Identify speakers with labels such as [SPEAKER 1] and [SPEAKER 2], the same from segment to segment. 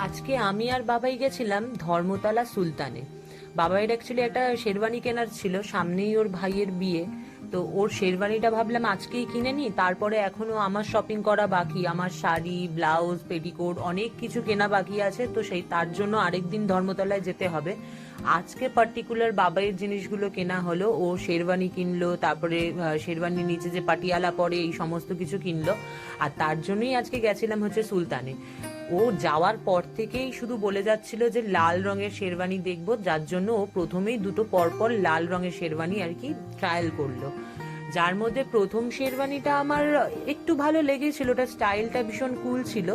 [SPEAKER 1] আজকে আমি আর বাবাই গেছিলাম ধর্মতলা সুলতানে। বাবাইয়ের অ্যাকচুয়ালি একটা শেরওয়ানি কেনার ছিল, সামনেই ওর ভাইয়ের বিয়ে। তো ওর শেরওয়ানিটা ভাবলাম আজকেই কিনে নি, তারপরে এখনো আমার শপিং করা বাকি, আমার শাড়ি, ব্লাউজ, পেটিকোট অনেক কিছু কেনা বাকি আছে। তো সেই তার জন্য আরেকদিন ধর্মতলায় যেতে হবে। আজকে পার্টিকুলার বাবাইয়ের জিনিসগুলো কেনা হলো। ও শেরওয়ানি কিনলো, তারপরে শেরওয়ানির নিচে যে পাটিয়ালা পরে এই সমস্ত কিছু কিনলো। আর তার জন্যই আজকে গেছিলাম হচ্ছে সুলতানে। ও যাওয়ার পর থেকেই শুধু বলে যাচ্ছিল যে লাল রঙের শেরওয়ানি দেখবো, যার জন্য ও প্রথমেই দুটো পরপর লাল রঙের শেরওয়ানি আর কি ট্রায়াল করলো। যার মধ্যে প্রথম শেরওয়ানিটা আমার একটু ভালো লেগেছিল, ওটা স্টাইলটা ভীষণ কুল ছিল।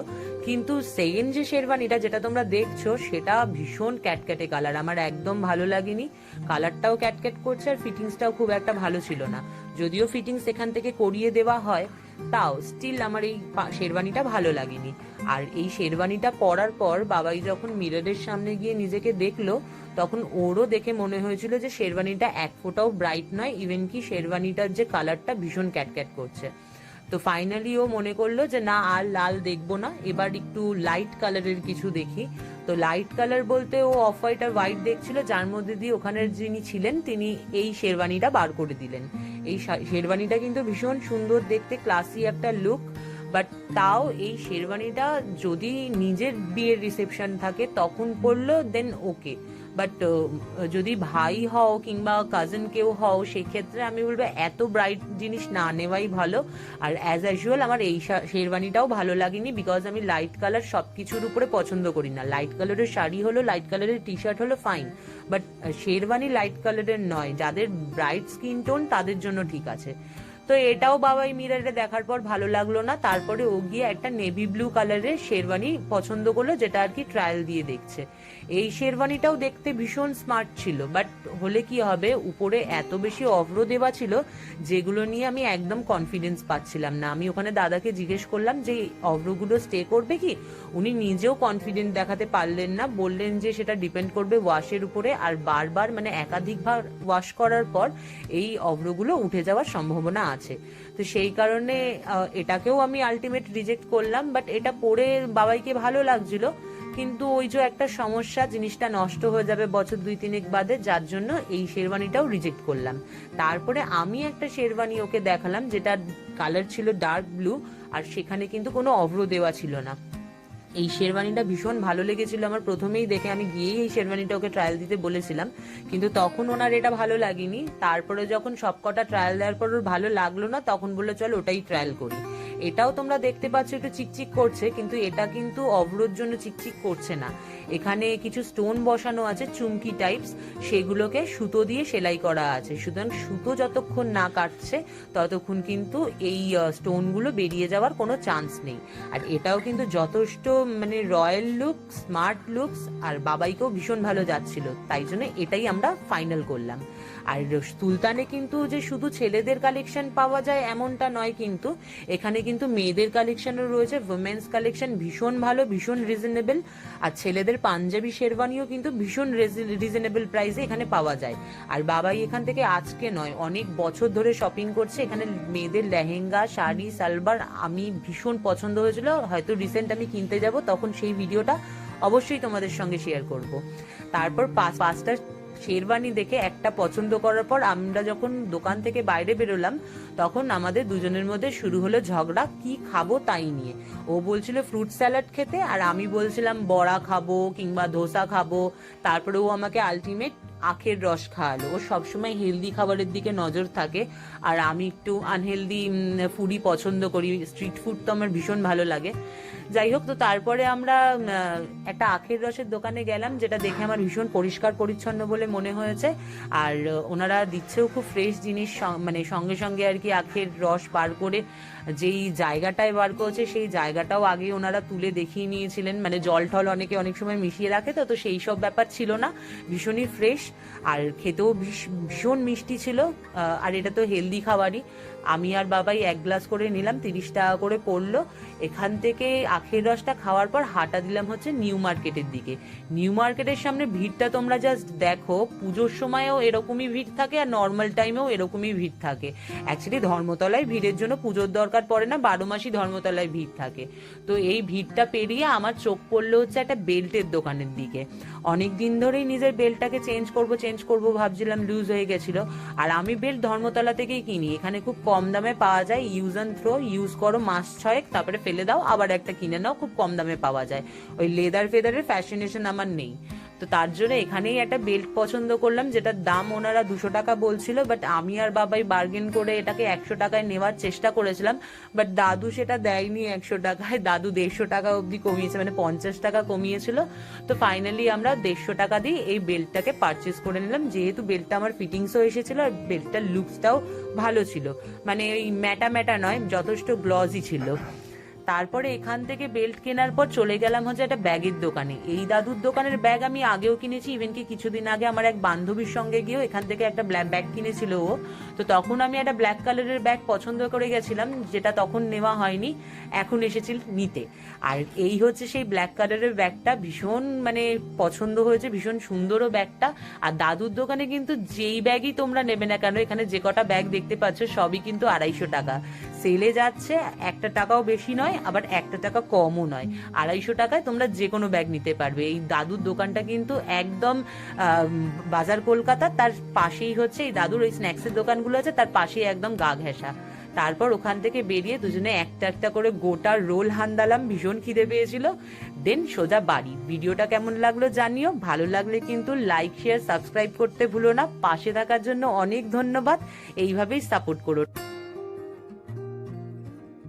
[SPEAKER 1] কিন্তু সেকেন্ড যে শেরওয়ানিটা যেটা তোমরা দেখছো সেটা ভীষণ ক্যাটক্যাটে কালার, আমার একদম ভালো লাগেনি। কালারটাও ক্যাটক্যাট করছে আর ফিটিংসটাও খুব একটা ভালো ছিল না। যদিও ফিটিংস এখান থেকে করিয়ে দেওয়া হয়, তাও স্টিল আমার এই শেরওয়ানিটা ভালো লাগেনি। আর এই শেরওয়ানিটা পরার পর বাবাই যখন মিররের সামনে গিয়ে নিজেকে দেখলো, তখন ওরও দেখে মনে হয়েছিল যে শেরওয়ানিটা এক ফোঁটাও ব্রাইট নয়, ইভেন কি শেরওয়ানিটার যে কালারটা ভীষণ ক্যাটক্যাট করছে। তো ফাইনালি ও মনে করলো যে না, আর লাল দেখবো না, এবার একটু লাইট কালারের কিছু দেখি। তো লাইট কালার বলতে ও অফ হোয়াইট আর হোয়াইট দেখছিল, যার মধ্যে দিয়ে ওখানের যিনি ছিলেন তিনি এই শেরওয়ানিটা বার করে দিলেন। এই শেরওয়ানিটা কিন্তু ভীষণ সুন্দর দেখতে, ক্লাসি একটা লুক। বাট তাও এই শেরওয়ানিটা যদি নিজের বিয়ের রিসেপশন থাকে তখন পরলো দেন ওকে। বাট যদি ভাই হও কিংবা কাজিন কেউ হও, সেক্ষেত্রে আমি বলবো এত ব্রাইট জিনিস না নেওয়াই ভালো। আর অ্যাজ ইউজুয়াল আমার এই শেরওয়ানিটাও ভালো লাগেনি, বিকজ আমি লাইট কালার সবকিছুর উপরে পছন্দ করি না। লাইট কালারের শাড়ি হলো, লাইট কালারের টি শার্ট হলো, ফাইন, বাট শেরওয়ানি লাইট কালারের নয়। যাদের ব্রাইট স্কিন টোন তাদের জন্য ঠিক আছে। তো এটাও বাবাই মিররে দেখার পর ভালো লাগলো না, তারপরে ও গিয়ে একটা নেভি ব্লু কালারের শেরওয়ানি পছন্দ করলো, যেটা আর কি ট্রায়াল দিয়ে দেখছে। এই শেরওয়ানিটাও দেখতে ভীষণ স্মার্ট ছিল, বাট হলে কি হবে, উপরে এত বেশি অভ্র দেওয়া ছিল যেগুলো নিয়ে আমি একদম কনফিডেন্স পাচ্ছিলাম না। আমি ওখানে দাদাকে জিজ্ঞেস করলাম যে অভ্রগুলো স্টে করবে কি, উনি নিজেও কনফিডেন্ট দেখাতে পারলেন না, বললেন যে সেটা ডিপেন্ড করবে ওয়াশের উপরে, আর বারবার মানে একাধিকবার ওয়াশ করার পর এই অভ্রগুলো উঠে যাওয়ার সম্ভাবনা আছে। তো সেই কারণে এটাকেও আমি আলটিমেট রিজেক্ট করলাম। বাট এটা পরে বাবাইকে ভালো লাগছিল, কিন্তু ওই যে একটা সমস্যা, জিনিসটা নষ্ট হয়ে যাবে বছর 2-3 বাদে, যার জন্য এই শেরওয়ানিটাও রিজেক্ট করলাম। তারপরে আমি একটা শেরওয়ানি ওকে দেখালাম যেটা কালার ছিল ডার্ক ব্লু, আর সেখানে কিন্তু কোনো অভ্র দেওয়া ছিল না। এই শেরওয়ানিটা ভীষণ ভালো লেগেছিল আমার প্রথমেই দেখে, আমি গিয়েই এই শেরওয়ানিটা ওকে ট্রায়াল দিতে বলেছিলাম, কিন্তু তখন ওনার এটা ভালো লাগেনি। তারপরে যখন সবকটা ট্রায়াল দেওয়ার পর ওর ভালো লাগলো না, তখন বললো চল ওটাই ট্রায়াল করি। এটাও তোমরা দেখতে পাচ্ছ একটু চিকচিক করছে, কিন্তু এটা কিন্তু অভ্রর জন্য চিকচিক করছে না। এখানে কিছু স্টোন বসানো আছে চুমকি টাইপস, সেগুলোকে সুতো দিয়ে সেলাই করা আছে। সুতরাং সুতো যতক্ষণ না কাটছে ততক্ষণ কিন্তু এই স্টোনগুলো বেরিয়ে যাওয়ার কোনো চান্স নেই। আর এটাও কিন্তু যথেষ্ট মানে রয়্যাল লুক, স্মার্ট লুকস, আর বাবাইকেও ভীষণ ভালো যাচ্ছিল, তাই জন্য এটাই আমরা ফাইনাল করলাম। আর সুলতানে কিন্তু যে শুধু ছেলেদের কালেকশন পাওয়া যায় এমনটা নয়, কিন্তু এখানে কিন্তু মেয়েদের কালেকশনও রয়েছে, উইমেন্স কালেকশন ভীষণ ভালো, ভীষণ রিজনেবল। আর ছেলেদের পাঞ্জাবি শেরওয়ানিও কিন্তু ভীষণ রিজনেবল প্রাইসে এখানে পাওয়া যায়। আর বাবাই এখান থেকে আজকে নয় অনেক বছর ধরে শপিং করছে। এখানে মেয়েদের লেহেঙ্গা, শাড়ি, সালবার আমি ভীষণ পছন্দ হয়েছিল, হয়তো রিসেন্ট আমি কিনতে যাব, তখন সেই ভিডিওটা অবশ্যই তোমাদের সঙ্গে শেয়ার করব। তারপর পাঁচটা শেরওয়ানি দেখে একটা পছন্দ করার পর আমরা যখন দোকান থেকে বাইরে বেরোলাম, তখন আমাদের দুজনের মধ্যে শুরু হলো ঝগড়া কি খাবো তাই নিয়ে। ও বলছিল ফ্রুট স্যালাড খেতে, আর আমি বলছিলাম বড়া খাবো কিংবা ধোসা খাবো। তারপরে ও আমাকে আলটিমেট আখের রস খাওয়ালো। ও সবসময় হেলদি খাবারের দিকে নজর থাকে, আর আমি একটু আনহেলদি ফুডই পছন্দ করি, স্ট্রিট ফুড তো আমার ভীষণ ভালো লাগে। যাই হোক, তো তারপরে আমরা একটা আখের রসের দোকানে গেলাম, যেটা দেখে আমার ভীষণ পরিষ্কার পরিচ্ছন্ন বলে মনে হয়েছে। আর ওনারা দিচ্ছেও খুব ফ্রেশ জিনিস, মানে সঙ্গে সঙ্গে আর কি আখের রস বার করে যেই জায়গাটায় বার করেছে সেই জায়গাটাও আগে ওনারা তুলে দেখিয়ে নিয়েছিলেন। মানে জল টল অনেকে অনেক সময় মিশিয়ে রাখে, তো তো সেই সব ব্যাপার ছিল না, ভীষণই ফ্রেশ। আর খেতেও ভীষণ মিষ্টি ছিল, আর এটা তো হেলদি খাবারই। আমি আর বাবাই 1 গ্লাস করে নিলাম, 30 টাকা করে পড়লো। এখান থেকে আখের রসটা খাওয়ার পর হাঁটা দিলাম হচ্ছে নিউ মার্কেটের দিকে। নিউ মার্কেটের সামনে ভিড়টা তোমরা জাস্ট দেখো, পুজোর সময়ও এরকমই ভিড় থাকে আর নর্মাল টাইমেও এরকমই ভিড় থাকে। অ্যাকচুয়ালি ধর্মতলায় ভিড়ের জন্য পুজোর দরকার পড়ে না, 12 মাসই ধর্মতলায় ভিড় থাকে। তো এই ভিড়টা পেরিয়ে আমার চোখ পড়লো হচ্ছে একটা বেল্টের দোকানের দিকে। অনেক দিন ধরেই নিজের বেল্টটাকে চেঞ্জ করব ভাবছিলাম, লুজ হয়ে গেছিল। আর আমি বেল্ট ধর্মতলা থেকেই কিনি, এখানে খুব কম দামে পাওয়া যায়, ইউজ অ্যান্ড থ্রো, ইউজ করো মাস 6 তারপরে ফেলে দাও, আবার একটা কিনে নাও, খুব কম দামে পাওয়া যায়। ওই লেদার ফেদারের ফ্যাশনেশন আমার নেই। তো তার জন্য এখানেই একটা বেল্ট পছন্দ করলাম, যেটার দাম ওনারা 200 টাকা বলছিল, বাট আমি আর বাবাই বার্গেন করে এটাকে 100 টাকায় নেওয়ার চেষ্টা করেছিলাম। বাট দাদু সেটা দেয়নি 100 টাকায়, দাদু 150 টাকা অবধি কমিয়েছে, মানে 50 টাকা কমিয়েছিল। তো ফাইনালি আমরা 150 টাকা দিয়ে এই বেল্টটাকে পারচেস করে নিলাম, যেহেতু বেল্টটা আমার ফিটিংসও এসেছিল আর বেল্টটার লুকসটাও ভালো ছিল, মানে ওই ম্যাটা ম্যাটা নয়, যথেষ্ট গ্লজি ছিল। তারপরে এখান থেকে বেল্ট কেনার পর চলে গেলাম হচ্ছে একটা ব্যাগের দোকানে। এই দাদুর দোকানের ব্যাগ আমি আগেও কিনেছি, ইভেন কি কিছুদিন আগে আমার এক বান্ধবীর সঙ্গে গিয়েও এখান থেকে একটা ব্ল্যাক ব্যাগ কিনেছিল ও। তো তখন আমি একটা ব্ল্যাক কালারের ব্যাগ পছন্দ করে গেছিলাম, যেটা তখন নেওয়া হয়নি, এখন এসেছিল নিতে। আর এই হচ্ছে সেই ব্ল্যাক কালারের ব্যাগটা, ভীষণ মানে পছন্দ হয়েছে, ভীষণ সুন্দরও ব্যাগটা। আর দাদুর দোকানে কিন্তু যেই ব্যাগই তোমরা নেবে না কেন, এখানে যে কটা ব্যাগ দেখতে পাচ্ছ সবই কিন্তু 250 টাকা সেলে যাচ্ছে, 1 টাকাও বেশি নয় আবার 1 টাকা কমও নয়, 250 টাকায় তোমরা যে কোনো ব্যাগ নিতে পারবে। এই দাদুর দোকানটা কিন্তু একদম বাজার কলকাতা, তার পাশেই হচ্ছে এই দাদুর ওই স্ন্যাক্সের দোকানগুলো আছে, তার পাশেই একদম গা ঘেঁষা। তারপর ওখান থেকে বেরিয়ে দুজনে একটা একটা করে গোটা রোল হান্দালাম, ভীষণ খিদে পেয়েছিল। দেন সোজা বাড়ি। ভিডিওটা কেমন লাগলো জানিও, ভালো লাগলে কিন্তু লাইক শেয়ার সাবস্ক্রাইব করতে ভুলো না। পাশে থাকার জন্য অনেক ধন্যবাদ, এইভাবেই সাপোর্ট করো।